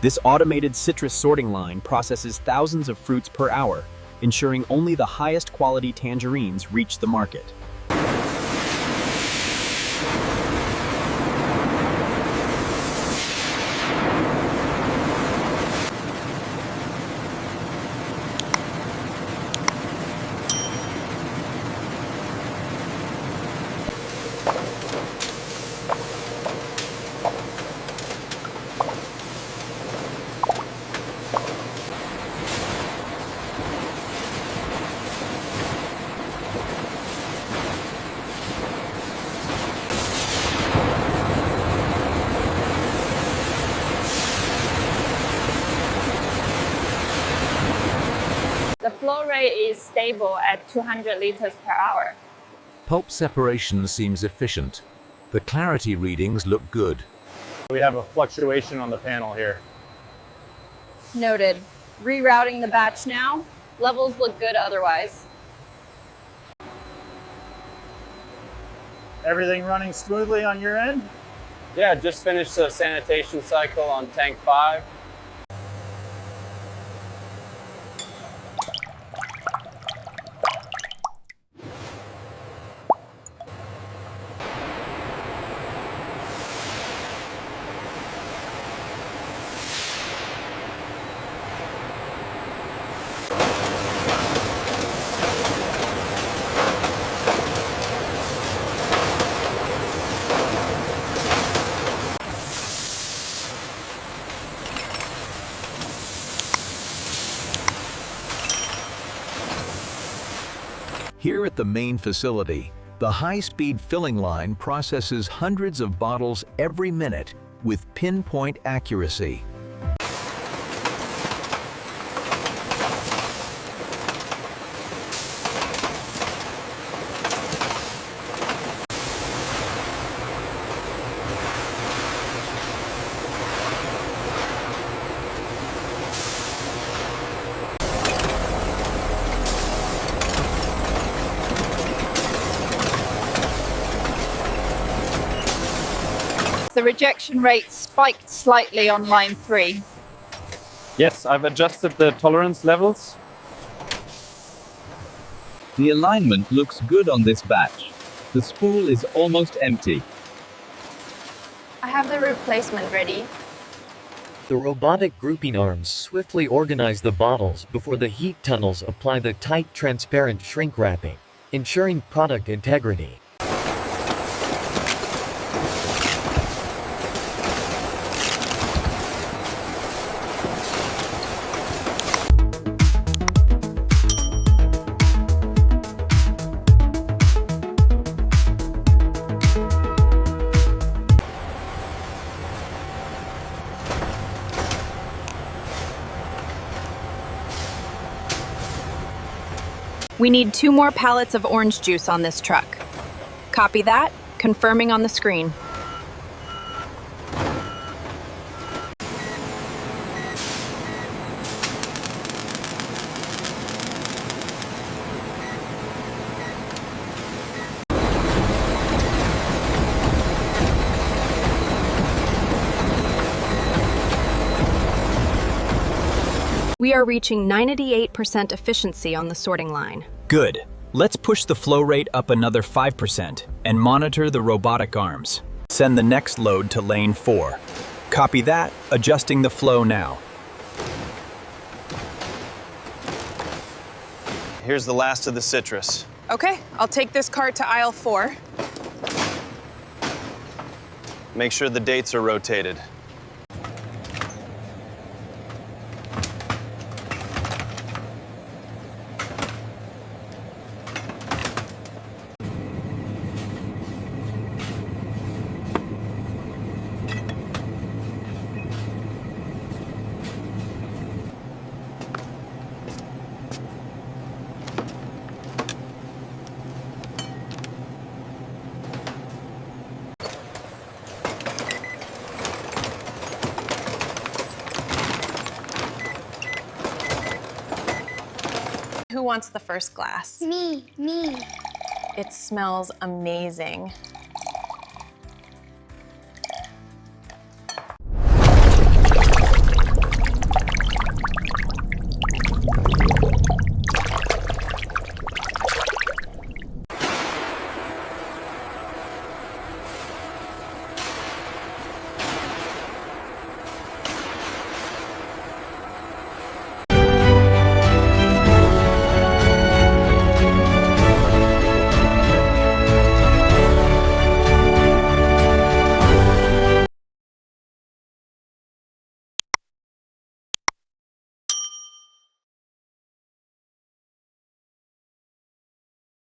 This automated citrus sorting line processes thousands of fruits per hour, ensuring only the highest quality tangerines reach the market. The flow rate is stable at 200 liters per hour. Pulp separation seems efficient. The clarity readings look good. We have a fluctuation on the panel here. Noted. Rerouting the batch now. Levels look good otherwise. Everything running smoothly on your end? Yeah, just finished the sanitation cycle on tank 5. Here at the main facility, the high-speed filling line processes hundreds of bottles every minute with pinpoint accuracy. The rejection rate spiked slightly on line 3. Yes, I've adjusted the tolerance levels. The alignment looks good on this batch. The spool is almost empty. I have the replacement ready. The robotic grouping arms swiftly organize the bottles before the heat tunnels apply the tight, transparent shrink wrapping, ensuring product integrity. We need 2 more pallets of orange juice on this truck. Copy that, confirming on the screen. We are reaching 98% efficiency on the sorting line. Good. Let's push the flow rate up another 5% and monitor the robotic arms. Send the next load to lane 4. Copy that, adjusting the flow now. Here's the last of the citrus. Okay, I'll take this cart to aisle 4. Make sure the dates are rotated. Who wants the first glass? Me. It smells amazing.